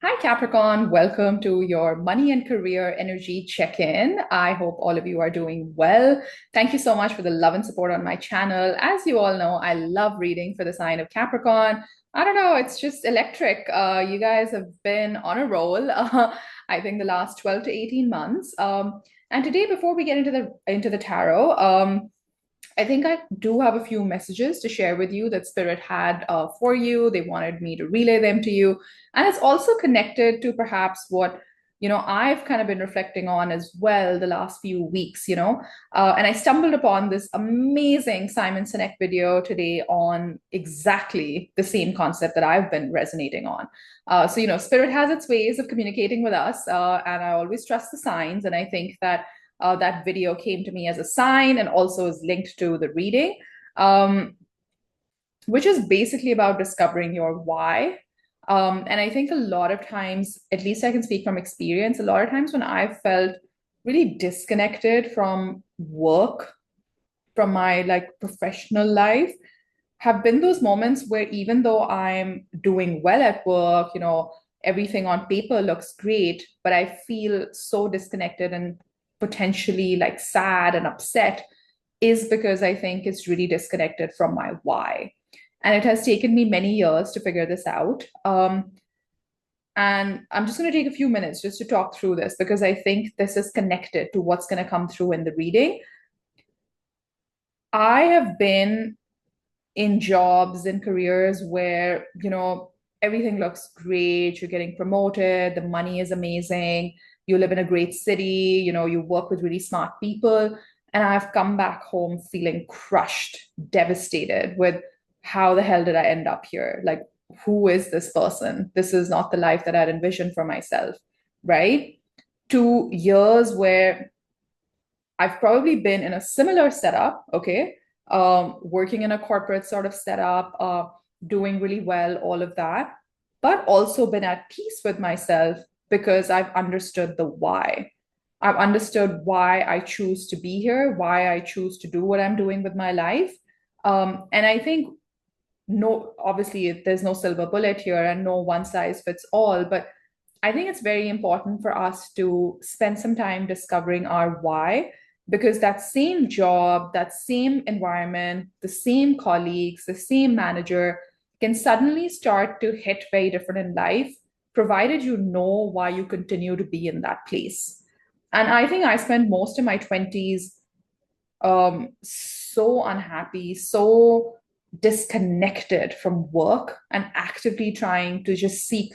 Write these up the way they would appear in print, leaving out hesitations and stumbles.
Hi, Capricorn. Welcome to your money and career energy check-in. I hope all of you are doing well. Thank you so much for the love and support on my channel. As you all know, I love reading for the sign of Capricorn. I don't know, it's just electric. You guys have been on a roll, I think the last 12 to 18 months. And today, before we get into the tarot, I think I do have a few messages to share with you that Spirit had for you. They wanted me to relay them to you. And it's also connected to perhaps what, I've kind of been reflecting on as well the last few weeks, And I stumbled upon this amazing Simon Sinek video today on exactly the same concept that I've been resonating on. Spirit has its ways of communicating with us, and I always trust the signs. And I think that that video came to me as a sign and also is linked to the reading, um, which is basically about discovering your why. And I think a lot of times, at least I can speak from experience, a lot of times when I've felt really disconnected from work, from my like professional life, have been those moments where even though I'm doing well at work, everything on paper looks great, but I feel so disconnected and potentially like sad and upset is because I think it's really disconnected from my why. And it has taken me many years to figure this out. And I'm just going to take a few minutes just to talk through this because I think this is connected to what's going to come through in the reading. I have been in jobs and careers where, everything looks great, you're getting promoted, the money is amazing, you live in a great city, you work with really smart people. And I've come back home feeling crushed, devastated with how the hell did I end up here? Like, who is this person? This is not the life that I'd envisioned for myself, right? 2 years where I've probably been in a similar setup, okay? Working in a corporate sort of setup, doing really well, all of that, but also been at peace with myself because I've understood the why. I've understood why I choose to be here, why I choose to do what I'm doing with my life. And I think no, obviously there's no silver bullet here and no one size fits all, but I think it's very important for us to spend some time discovering our why, because that same job, that same environment, the same colleagues, the same manager can suddenly start to hit very different in life, provided you know why you continue to be in that place. And I think I spent most of my 20s so unhappy, so disconnected from work and actively trying to just seek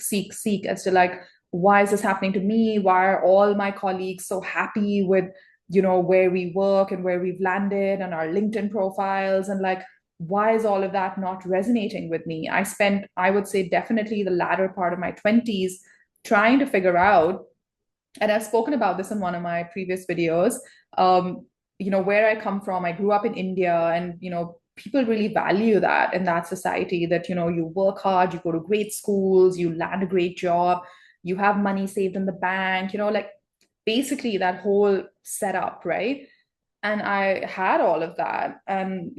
as to like, why is this happening to me? Why are all my colleagues so happy with, where we work and where we've landed and our LinkedIn profiles? And like, why is all of that not resonating with me? I spent, I would say, definitely the latter part of my 20s trying to figure out, and I've spoken about this in one of my previous videos. Where I come from, I grew up in India, and people really value that in that society, that you work hard, you go to great schools, you land a great job, you have money saved in the bank, like basically that whole setup, right? And I had all of that, and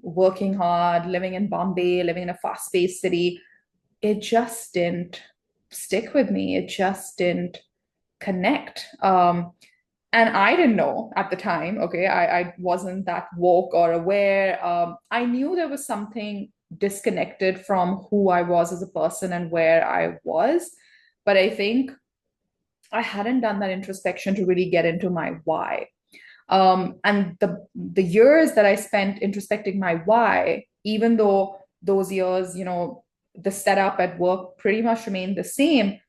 working hard, living in Bombay, living in a fast-paced city, it just didn't stick with me. It just didn't connect. And I didn't know at the time, okay, I wasn't that woke or aware. I knew there was something disconnected from who I was as a person and where I was. But I think I hadn't done that introspection to really get into my why. And the years that I spent introspecting my why, even though those years, the setup at work pretty much remained the same,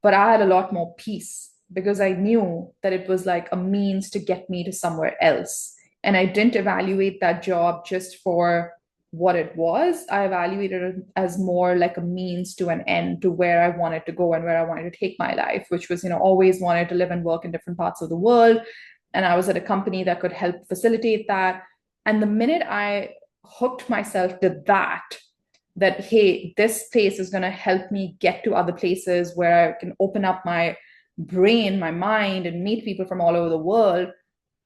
but I had a lot more peace because I knew that it was like a means to get me to somewhere else. And I didn't evaluate that job just for what it was. I evaluated it as more like a means to an end, to where I wanted to go and where I wanted to take my life, which was, always wanted to live and work in different parts of the world. And I was at a company that could help facilitate that. And the minute I hooked myself to that, hey, this place is going to help me get to other places where I can open up my brain, my mind, and meet people from all over the world,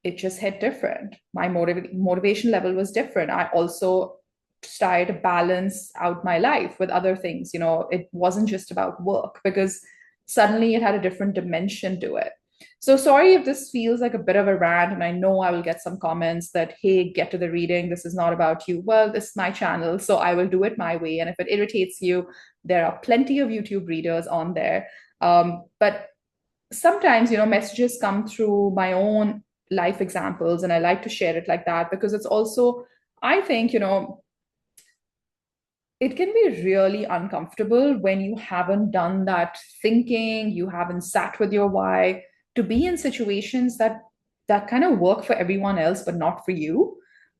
it just hit different. My motivation level was different. I also try to balance out my life with other things. It wasn't just about work, because suddenly it had a different dimension to it. So sorry if this feels like a bit of a rant, and I know I will get some comments that, hey, get to the reading. This is not about you. Well, this is my channel, so I will do it my way. And if it irritates you, there are plenty of YouTube readers on there. But sometimes, messages come through my own life examples, and I like to share it like that, because it's also, I think, it can be really uncomfortable when you haven't done that thinking, you haven't sat with your why, to be in situations that kind of work for everyone else but not for you.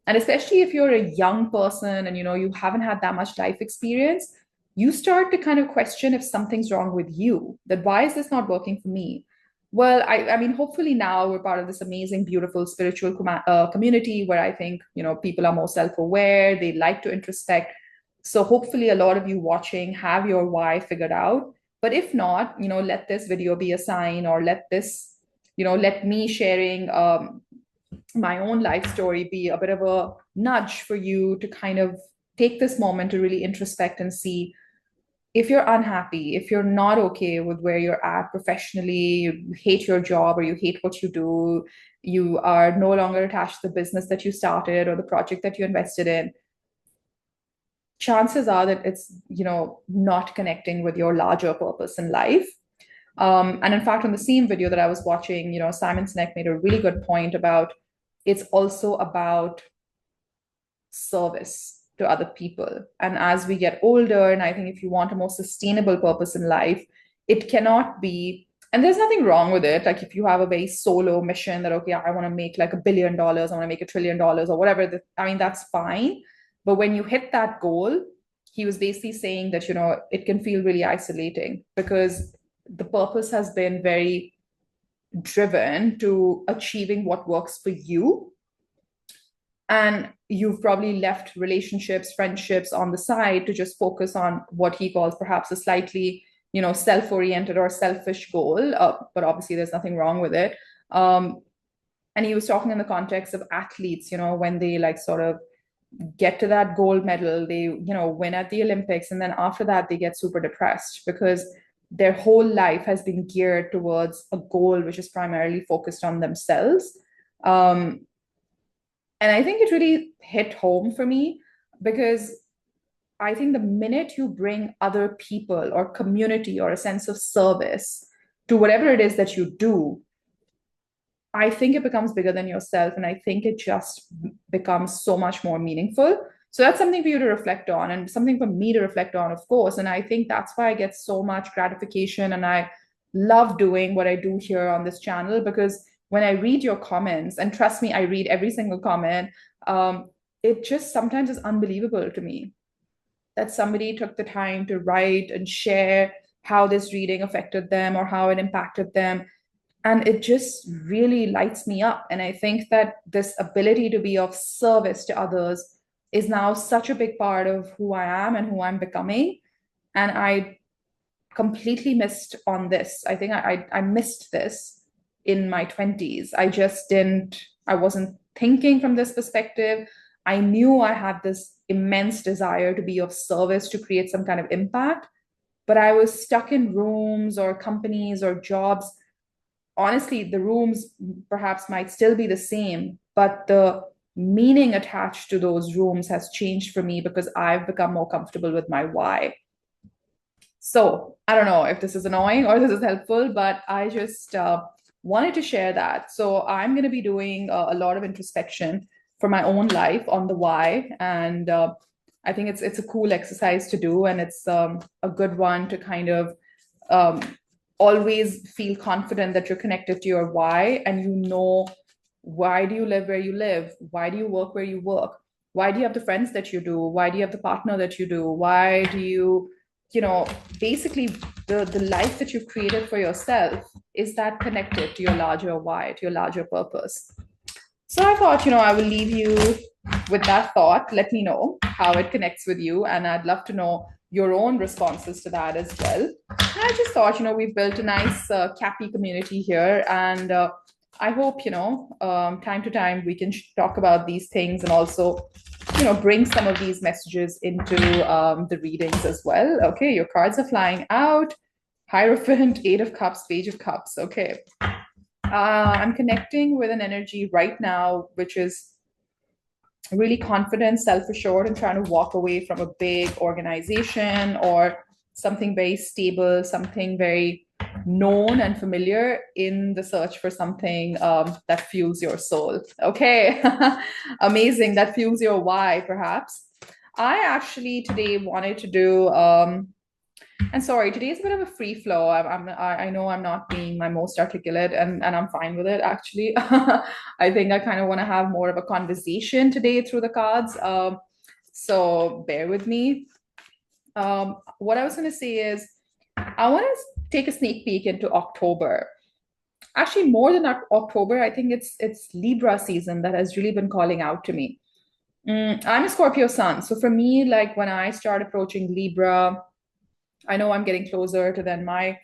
And especially if you're a young person and you haven't had that much life experience, you start to kind of question if something's wrong with you, that why is this not working for me? Well, I mean, hopefully now we're part of this amazing, beautiful spiritual community where I think, people are more self-aware, they like to introspect. So hopefully a lot of you watching have your why figured out. But if not, let this video be a sign, or let me sharing my own life story be a bit of a nudge for you to kind of take this moment to really introspect and see, if you're unhappy, if you're not okay with where you're at professionally, you hate your job or you hate what you do, you are no longer attached to the business that you started or the project that you invested in, chances are that it's not connecting with your larger purpose in life. And in fact, on the same video that I was watching, Simon Sinek made a really good point about, it's also about service to other people. And as we get older, and I think if you want a more sustainable purpose in life, it cannot be, and there's nothing wrong with it, like if you have a very solo mission that, okay, I want to make like $1 billion, I want to make $1 trillion or whatever, I mean, that's fine. But when you hit that goal, he was basically saying that, it can feel really isolating, because the purpose has been very driven to achieving what works for you. And you've probably left relationships, friendships on the side to just focus on what he calls perhaps a slightly, self-oriented or selfish goal. But obviously there's nothing wrong with it. And he was talking in the context of athletes, when they like sort of get to that gold medal, they win at the Olympics, and then after that they get super depressed because their whole life has been geared towards a goal which is primarily focused on themselves. And I think it really hit home for me, because I think the minute you bring other people or community or a sense of service to whatever it is that you do, I think it becomes bigger than yourself. And I think it just becomes so much more meaningful. So that's something for you to reflect on, and something for me to reflect on, of course. And I think that's why I get so much gratification, and I love doing what I do here on this channel, because when I read your comments, and trust me, I read every single comment, it just sometimes is unbelievable to me that somebody took the time to write and share how this reading affected them or how it impacted them. And it just really lights me up. And I think that this ability to be of service to others is now such a big part of who I am and who I'm becoming. And I completely missed on this. I think I missed this in my 20s. I wasn't thinking from this perspective. I knew I had this immense desire to be of service, to create some kind of impact, but I was stuck in rooms or companies or jobs. Honestly, the rooms perhaps might still be the same, but the meaning attached to those rooms has changed for me because I've become more comfortable with my why. So I don't know if this is annoying or this is helpful, but I just wanted to share that. So I'm going to be doing a lot of introspection for my own life on the why. And I think it's a cool exercise to do. And it's a good one to kind of always feel confident that you're connected to your why, and why do you live where you live? Why do you work where you work? Why do you have the friends that you do? Why do you have the partner that you do? Why do you, basically the life that you've created for yourself, is that connected to your larger why, to your larger purpose? So I thought, I will leave you with that thought. Let me know how it connects with you. And I'd love to know your own responses to that as well. And I just thought, we've built a nice Cappy community here. And I hope, time to time we can talk about these things, and also bring some of these messages into the readings as well. Okay, your cards are flying out. Hierophant, Eight of Cups, Page of Cups. Okay. I'm connecting with an energy right now, which is really confident, self-assured, and trying to walk away from a big organization or something very stable, something very known and familiar in the search for something that fuels your soul. Okay, amazing. That fuels your why, perhaps. I actually today wanted to do and sorry, today's a bit of a free flow. I know I'm not being my most articulate, and I'm fine with it, actually. I think I kind of want to have more of a conversation today through the cards. So bear with me. What I was going to say is I want to take a sneak peek into October. Actually, more than October, I think it's Libra season that has really been calling out to me. I'm a Scorpio sun. So for me, like when I start approaching Libra, I know I'm getting closer to then my,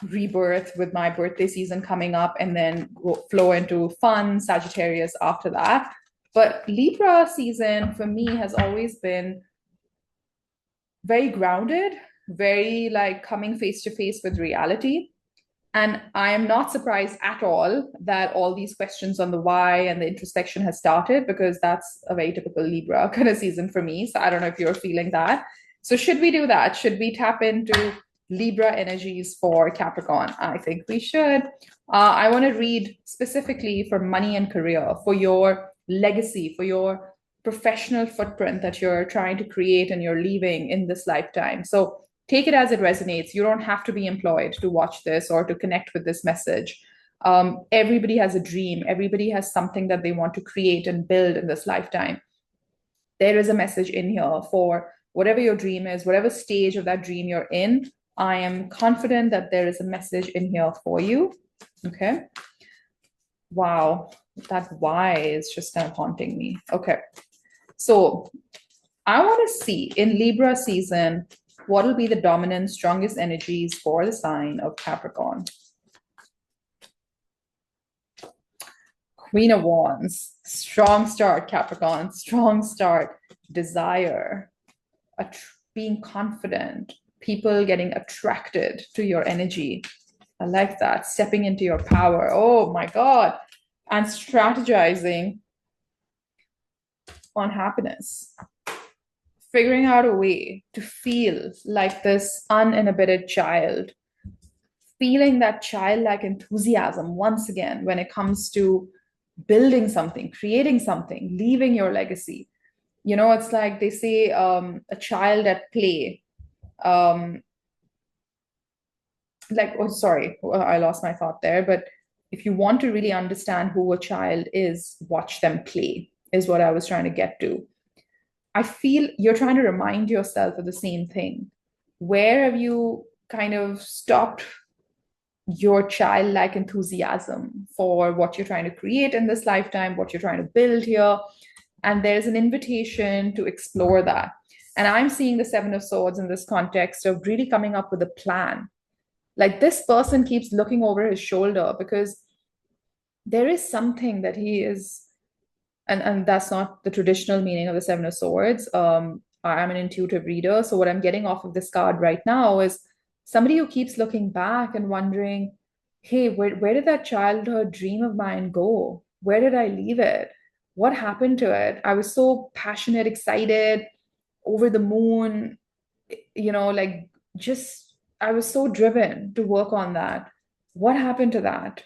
rebirth with my birthday season coming up, and then flow into fun Sagittarius after that. But Libra season for me has always been very grounded, very like coming face to face with reality. And I am not surprised at all that all these questions on the why and the introspection has started, because that's a very typical Libra kind of season for me. So I don't know if you're feeling that. So should we do that? Should we tap into Libra energies for Capricorn? I think we should. I want to read specifically for money and career, for your legacy, for your professional footprint that you're trying to create and you're leaving in this lifetime. So take it as it resonates. You don't have to be employed to watch this or to connect with this message. Everybody has a dream. Everybody has something that they want to create and build in this lifetime. There is a message in here for whatever your dream is, whatever stage of that dream you're in. I am confident that there is a message in here for you. Okay. Wow. That why is just kind of haunting me. Okay. So I want to see in Libra season, what will be the dominant, strongest energies for the sign of Capricorn? Queen of Wands. Strong start, Capricorn. Strong start. Desire. Being confident. People getting attracted to your energy. I like that. Stepping into your power. Oh my God. And strategizing on happiness. Figuring out a way to feel like this uninhibited child, feeling that childlike enthusiasm once again when it comes to building something, creating something, leaving your legacy. It's like they say a child at play. Sorry, I lost my thought there. But if you want to really understand who a child is, watch them play, is what I was trying to get to. I feel you're trying to remind yourself of the same thing. Where have you kind of stopped your childlike enthusiasm for what you're trying to create in this lifetime, what you're trying to build here? And there's an invitation to explore that. And I'm seeing the Seven of Swords in this context of really coming up with a plan. Like this person keeps looking over his shoulder because there is something that he is, and that's not the traditional meaning of the Seven of Swords. I'm an intuitive reader. So what I'm getting off of this card right now is somebody who keeps looking back and wondering, hey, where did that childhood dream of mine go? Where did I leave it? What happened to it? I was so passionate, excited, over the moon, I was so driven to work on that. What happened to that?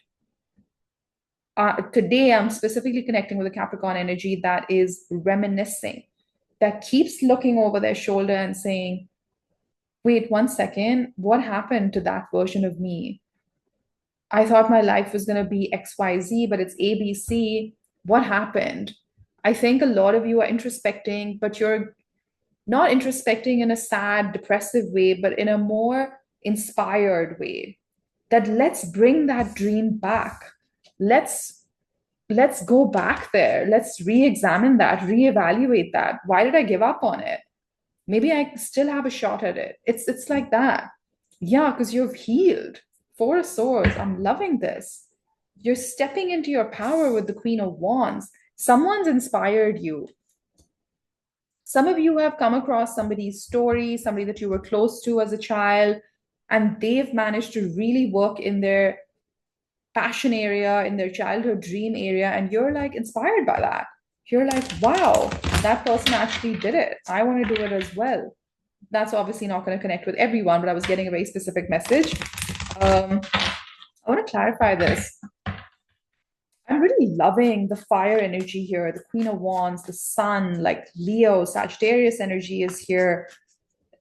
Today, I'm specifically connecting with a Capricorn energy that is reminiscing, that keeps looking over their shoulder and saying, wait, 1 second, what happened to that version of me? I thought my life was going to be XYZ, but it's ABC. What happened? I think a lot of you are introspecting, but you're not introspecting in a sad, depressive way, but in a more inspired way. That let's bring that dream back. Let's go back there. Let's re-examine that, reevaluate that. Why did I give up on it? Maybe I still have a shot at it. It's like that. Yeah, because you've healed. Four of Swords. I'm loving this. You're stepping into your power with the Queen of Wands. Someone's inspired you. Some of you have come across somebody's story, somebody that you were close to as a child, and they've managed to really work in their passion area, in their childhood dream area, and you're like inspired by that. You're like, wow, that person actually did it. I want to do it as well. That's obviously not going to connect with everyone, but I was getting a very specific message. I want to clarify this. I'm really loving the fire energy here, the Queen of Wands, the Sun, like Leo, Sagittarius energy is here,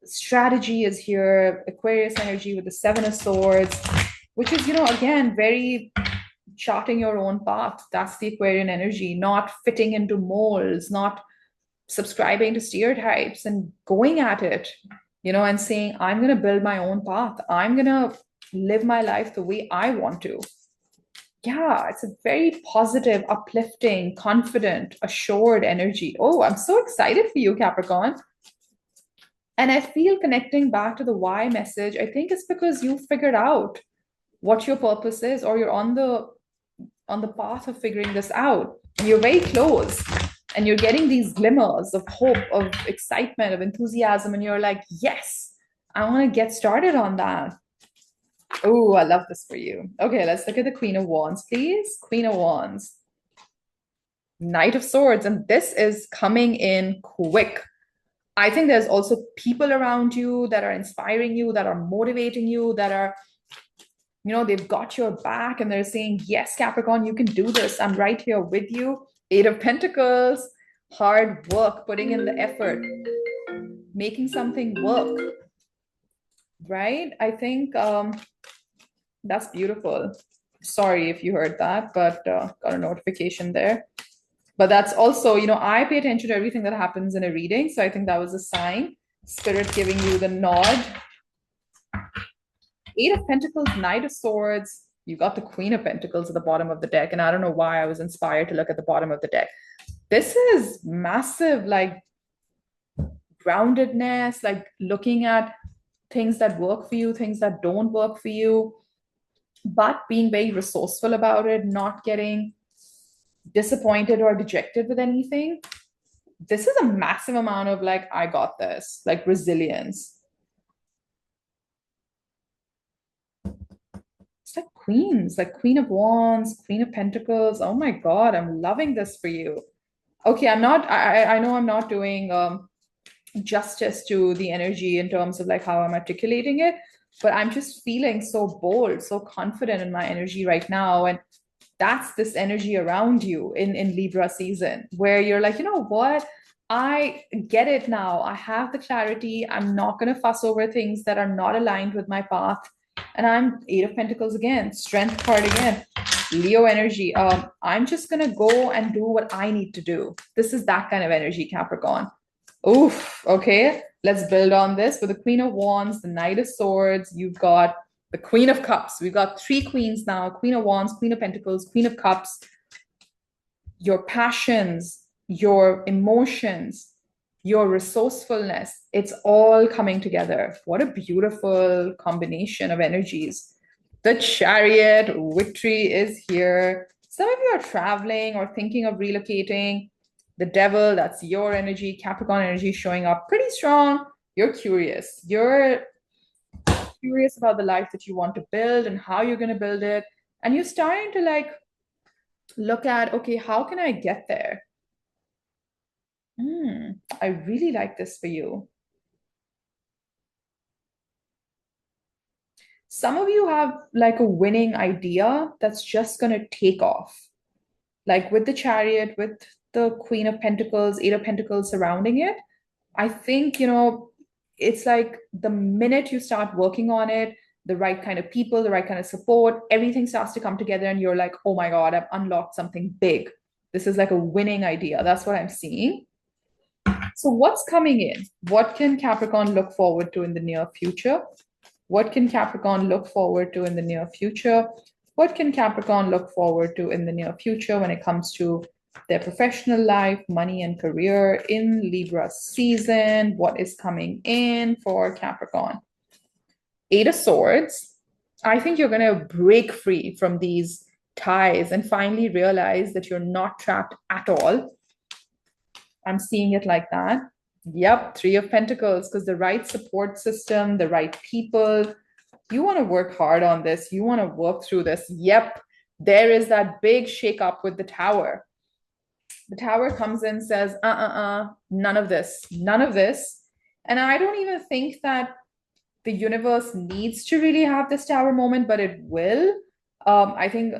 strategy is here, Aquarius energy with the Seven of Swords, which is, again, very charting your own path. That's the Aquarian energy, not fitting into molds, not subscribing to stereotypes and going at it, and saying, I'm going to build my own path. I'm going to live my life the way I want to. Yeah, it's a very positive, uplifting, confident, assured energy. Oh, I'm so excited for you, Capricorn. And I feel connecting back to the why message, I think it's because you figured out what your purpose is, or you're on the path of figuring this out. And you're very close. And you're getting these glimmers of hope, of excitement, of enthusiasm. And you're like, yes, I want to get started on that. Oh, I love this for you. Okay, let's look at the Queen of Wands, please. Queen of Wands. Knight of Swords. And this is coming in quick. I think there's also people around you that are inspiring you, that are motivating you, that are, they've got your back and they're saying, yes, Capricorn, you can do this. I'm right here with you. Eight of Pentacles, hard work, putting in the effort, making something work, right? I think that's beautiful. Sorry if you heard that, but got a notification there. But that's also, I pay attention to everything that happens in a reading. So I think that was a sign. Spirit giving you the nod. Eight of Pentacles, Knight of Swords. You got the Queen of Pentacles at the bottom of the deck. And I don't know why I was inspired to look at the bottom of the deck. This is massive, like groundedness, like looking at things that work for you, things that don't work for you, but being very resourceful about it, not getting disappointed or dejected with anything. This is a massive amount of like, I got this, like resilience. It's like queens, like Queen of Wands, Queen of Pentacles. Oh my God, I'm loving this for you. Okay, I know I'm not doing justice to the energy in terms of like how I'm articulating it, but I'm just feeling so bold, so confident in my energy right now. And that's this energy around you in Libra season, where you're like, you know what? I get it now. I have the clarity. I'm not going to fuss over things that are not aligned with my path. And I'm Eight of Pentacles again, Strength card again, Leo energy. I'm just going to go and do what I need to do. This is that kind of energy, Capricorn. Oof, okay. Let's build on this with the Queen of Wands, the Knight of Swords. You've got the Queen of Cups. We've got three queens now: Queen of Wands, Queen of Pentacles, Queen of Cups. Your passions, your emotions, your resourcefulness, it's all coming together. What a beautiful combination of energies. The Chariot, victory is here. Some of you are traveling or thinking of relocating. The Devil, that's your energy. Capricorn energy showing up pretty strong. You're curious. You're curious about the life that you want to build and how you're going to build it. And you're starting to like look at, okay, how can I get there? I really like this for you. Some of you have like a winning idea that's just going to take off. Like with the Chariot, with the Queen of Pentacles, Eight of Pentacles surrounding it. I think, it's like the minute you start working on it, the right kind of people, the right kind of support, everything starts to come together and you're like, oh my God, I've unlocked something big. This is like a winning idea. That's what I'm seeing. So what's coming in? What can Capricorn look forward to in the near future? What can Capricorn look forward to in the near future? What can Capricorn look forward to in the near future when it comes to their professional life, money and career in Libra season? What is coming in for Capricorn? Eight of Swords. I think you're going to break free from these ties and finally realize that you're not trapped at all. I'm seeing it like that. Yep, Three of Pentacles, because the right support system, the right people, you want to work hard on this. You want to work through this. Yep, there is that big shakeup with the Tower. The Tower comes in, says, none of this, none of this. And I don't even think that the universe needs to really have this Tower moment, but it will. I think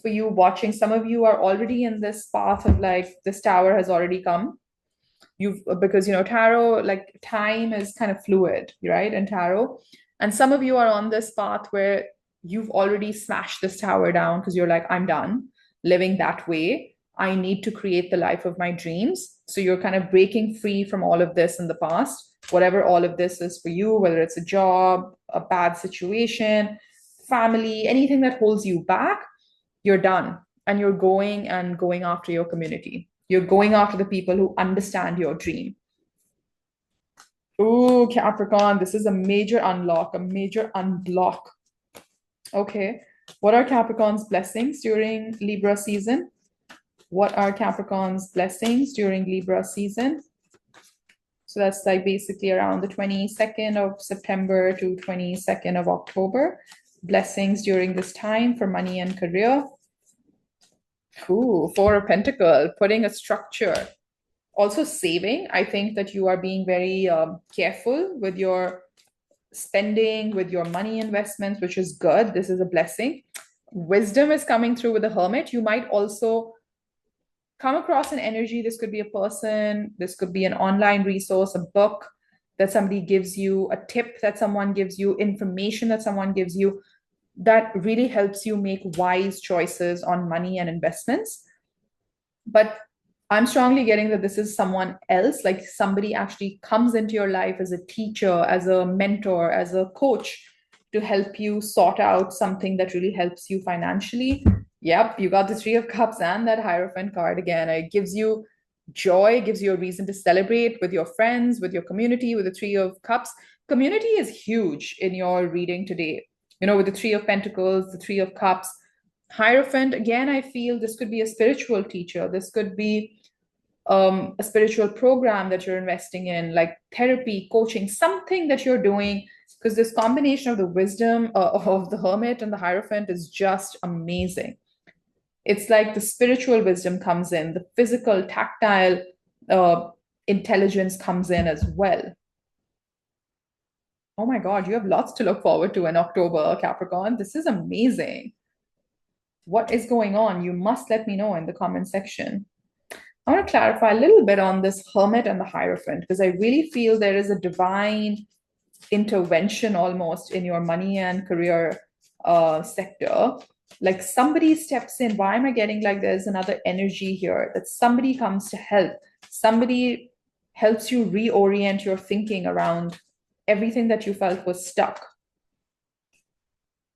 for you watching, some of you are already in this path of like, this Tower has already come. You've, because tarot, like time is kind of fluid, right? And tarot, and some of you are on this path where you've already smashed this Tower down because you're like, I'm done living that way. I need to create the life of my dreams. So you're kind of breaking free from all of this in the past, whatever all of this is for you, whether it's a job, a bad situation, family, anything that holds you back. You're done, and you're going after your community. You're going after the people who understand your dream. Oh, Capricorn, this is a major unlock, a major unblock. Okay. What are Capricorn's blessings during Libra season? What are Capricorn's blessings during Libra season? So that's like basically around the 22nd of September to 22nd of October. Blessings during this time for money and career. Ooh, Four of Pentacles, putting a structure. Also saving. I think that you are being very careful with your spending, with your money investments, which is good. This is a blessing. Wisdom is coming through with the Hermit. You might also come across an energy. This could be a person. This could be an online resource, a book that somebody gives you, a tip that someone gives you, information that someone gives you that really helps you make wise choices on money and investments. But I'm strongly getting that this is someone else, like somebody actually comes into your life as a teacher, as a mentor, as a coach to help you sort out something that really helps you financially. Yep, you got the Three of Cups and that Hierophant card again. It gives you joy, gives you a reason to celebrate with your friends, with your community, with the Three of Cups. Community is huge in your reading today. With the Three of Pentacles, the Three of Cups, Hierophant, again, I feel this could be a spiritual teacher. This could be a spiritual program that you're investing in, like therapy, coaching, something that you're doing, because this combination of the wisdom of the Hermit and the Hierophant is just amazing. It's like the spiritual wisdom comes in, the physical, tactile intelligence comes in as well. Oh my God, you have lots to look forward to in October, Capricorn. This is amazing. What is going on? You must let me know in the comment section. I want to clarify a little bit on this Hermit and the Hierophant, because I really feel there is a divine intervention almost in your money and career sector. Like somebody steps in. Why am I getting like there's another energy here that somebody comes to help? Somebody helps you reorient your thinking around everything that you felt was stuck.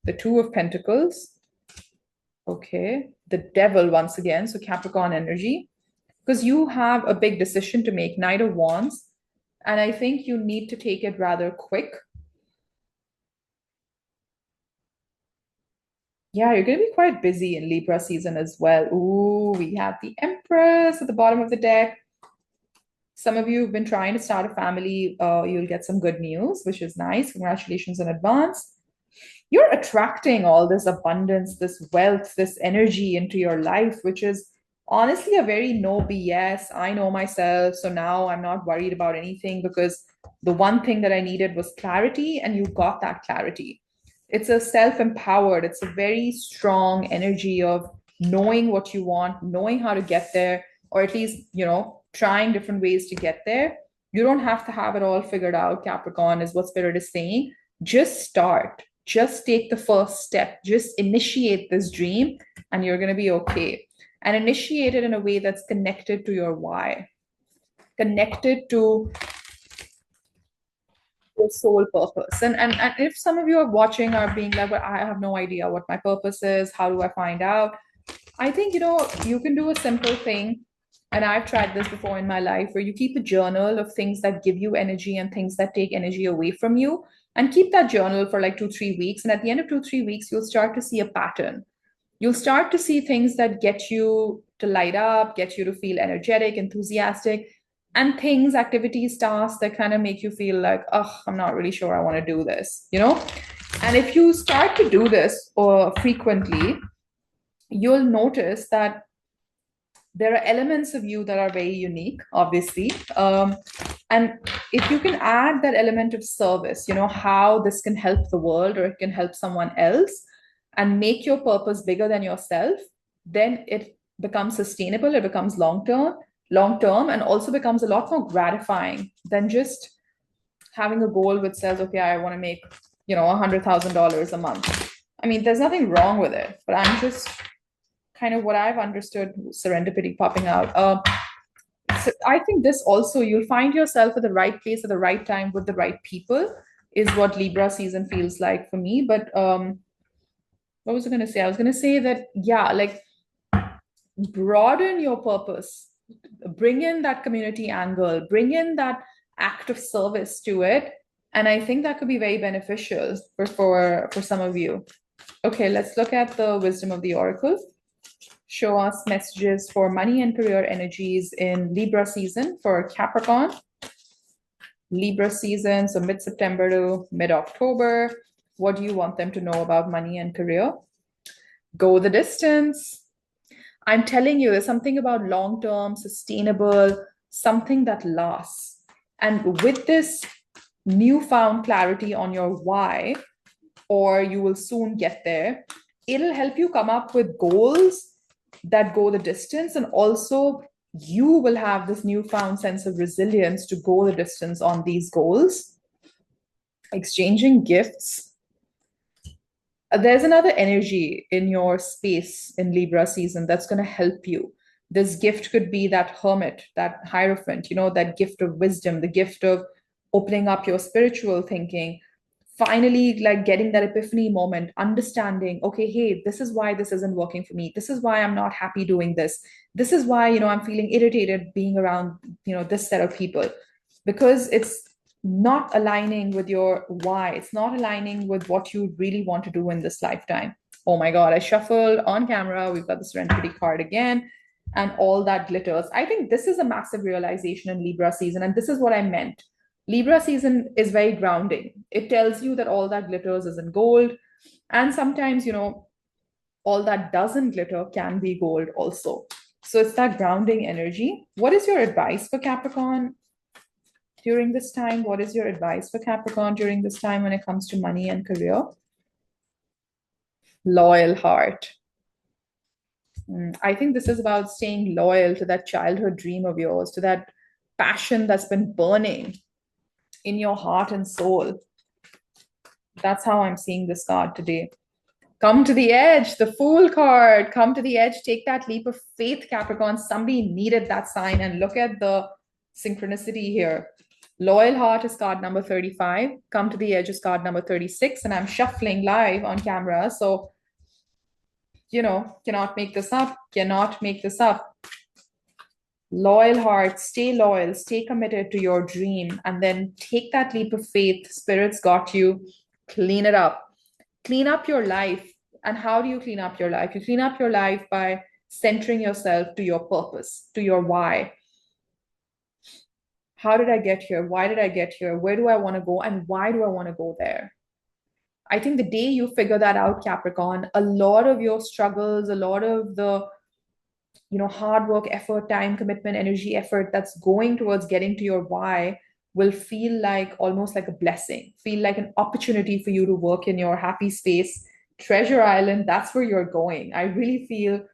The Two of Pentacles. Okay. The Devil once again. So Capricorn energy. Because you have a big decision to make, Knight of Wands. And I think you need to take it rather quick. Yeah, you're going to be quite busy in Libra season as well. Ooh, we have the Empress at the bottom of the deck. Some of you have been trying to start a family. You'll get some good news, which is nice. Congratulations in advance. You're attracting all this abundance, this wealth, this energy into your life, which is honestly a very no BS. I know myself. So now I'm not worried about anything, because the one thing that I needed was clarity, and you got that clarity. It's a self-empowered, it's a very strong energy of knowing what you want, knowing how to get there, or at least, trying different ways to get there. You don't have to have it all figured out, Capricorn, is what Spirit is saying. Just start. Just take the first step. Just initiate this dream, and you're going to be okay. And initiate it in a way that's connected to your why, connected to your soul purpose. And if some of you are watching are being like, well, I have no idea what my purpose is, how do I find out? I think, you can do a simple thing. And I've tried this before in my life, where you keep a journal of things that give you energy and things that take energy away from you, and keep that journal for like 2-3 weeks. And at the end of 2-3 weeks, you'll start to see a pattern. You'll start to see things that get you to light up, get you to feel energetic, enthusiastic, and things, activities, tasks that kind of make you feel like, oh, I'm not really sure I want to do this, you know? And if you start to do this frequently, you'll notice that there are elements of you that are very unique, obviously. And if you can add that element of service, you know, how this can help the world or it can help someone else and make your purpose bigger than yourself, then it becomes sustainable, it becomes long term, and also becomes a lot more gratifying than just having a goal which says, okay, I want to make, you know, $100,000 a month. I mean, there's nothing wrong with it, but I'm just kind of what I've understood, serendipity popping out. So I think this also, you'll find yourself at the right place at the right time with the right people, is what Libra season feels like for me. But what was I going to say? I was going to say that, yeah, like broaden your purpose, bring in that community angle, bring in that act of service to it. And I think that could be very beneficial for some of you. Okay, let's look at the wisdom of the oracle. Show us messages for money and career energies in Libra season for Capricorn. Libra season, so mid-September to mid-October. What do you want them to know about money and career? Go the distance. I'm telling you, there's something about long-term, sustainable, something that lasts. And with this newfound clarity on your why, or you will soon get there, it'll help you come up with goals that go the distance, and also you will have this newfound sense of resilience to go the distance on these goals. Exchanging gifts. There's another energy in your space in Libra season that's going to help you. This gift could be that hermit, that hierophant, you know, that gift of wisdom, the gift of opening up your spiritual thinking, finally like getting that epiphany moment, understanding, okay, hey, this is why this isn't working for me, this is why I'm not happy doing this is why, you know, I'm feeling irritated being around, you know, this set of people, because it's not aligning with your why, it's not aligning with what you really want to do in this lifetime. Oh my god, I shuffled on camera, we've got the serenity card again, and all that glitters. I think this is a massive realization in Libra season, and this is what I meant. Libra season is very grounding. It tells you that all that glitters isn't gold. And sometimes, you know, all that doesn't glitter can be gold also. So it's that grounding energy. What is your advice for Capricorn during this time? What is your advice for Capricorn during this time when it comes to money and career? Loyal heart. I think this is about staying loyal to that childhood dream of yours, to that passion that's been burning in your heart and soul. That's how I'm seeing this card today. Come to the edge, the Fool card. Come to the edge, take that leap of faith, Capricorn. Somebody needed that sign, and look at the synchronicity here. Loyal heart is card number 35. Come to the edge is card number 36, and I'm shuffling live on camera. So, you know, cannot make this up, cannot make this up. Loyal heart, stay loyal, stay committed to your dream, and then take that leap of faith. Spirit's got you. Clean it up. Clean up your life. And how do you clean up your life? You clean up your life by centering yourself to your purpose, to your why. How did I get here? Why did I get here? Where do I want to go? And why do I want to go there? I think the day you figure that out, Capricorn, a lot of your struggles, a lot of the, you know, hard work, effort, time, commitment, energy, effort that's going towards getting to your why will feel like almost like a blessing, feel like an opportunity for you to work in your happy space. Treasure Island, that's where you're going. I really feel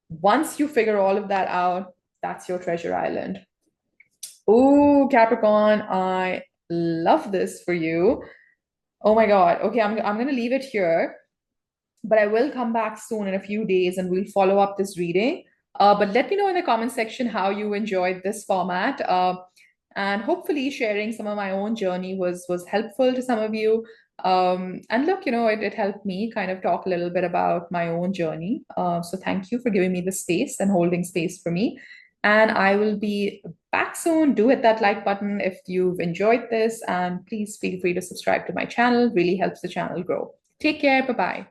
once you figure all of that out, that's your treasure island. Oh, Capricorn, I love this for you. Oh my God. Okay, I'm going to leave it here, but I will come back soon in a few days and we'll follow up this reading. But let me know in the comment section how you enjoyed this format. And hopefully sharing some of my own journey was helpful to some of you. And look, you know, it helped me kind of talk a little bit about my own journey. So thank you for giving me the space and holding space for me. And I will be back soon. Do hit that like button if you've enjoyed this. And please feel free to subscribe to my channel. Really helps the channel grow. Take care. Bye-bye.